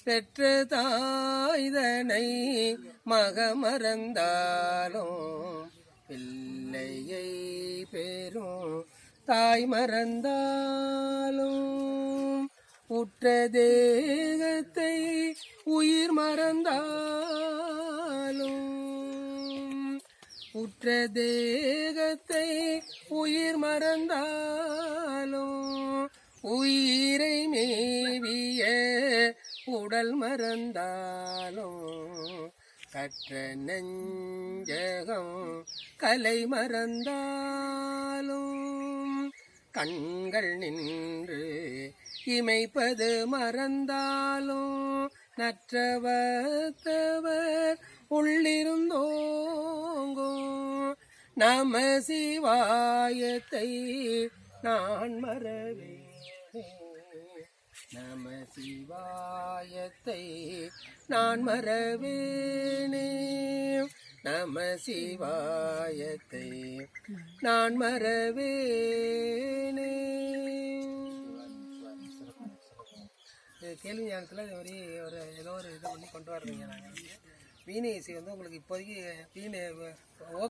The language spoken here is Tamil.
பெற்ற தாய்தனை மகமறந்தாலும் பிள்ளையை பெறும் தாய் மறந்தாலும் உற்ற தேகத்தை உயிர் மறந்தாலும் உற்ற தேகத்தை உயிர் மறந்தாலும் உயிரை மேவிய உடல் மறந்தாலும் கற்ற நெஞ்சகம் கலை மறந்தாலும் கண்கள் நின்று இமைப்பது மறந்தாலும் நற்றவத்தவர் உள்ளிருந்தோங்கும் நம சிவாயத்தை நான் மறவேன் நம சிவாயத்தை நான் மறவேனே நம சிவாயத்தை நான் மறவேனே. கேள்வி ஞானத்தில் இது மாதிரி ஏதோ ஒரு இதை பண்ணி கொண்டு வரீங்க. நாங்கள் வீணை இசை உங்களுக்கு இப்போதைக்கு வீணை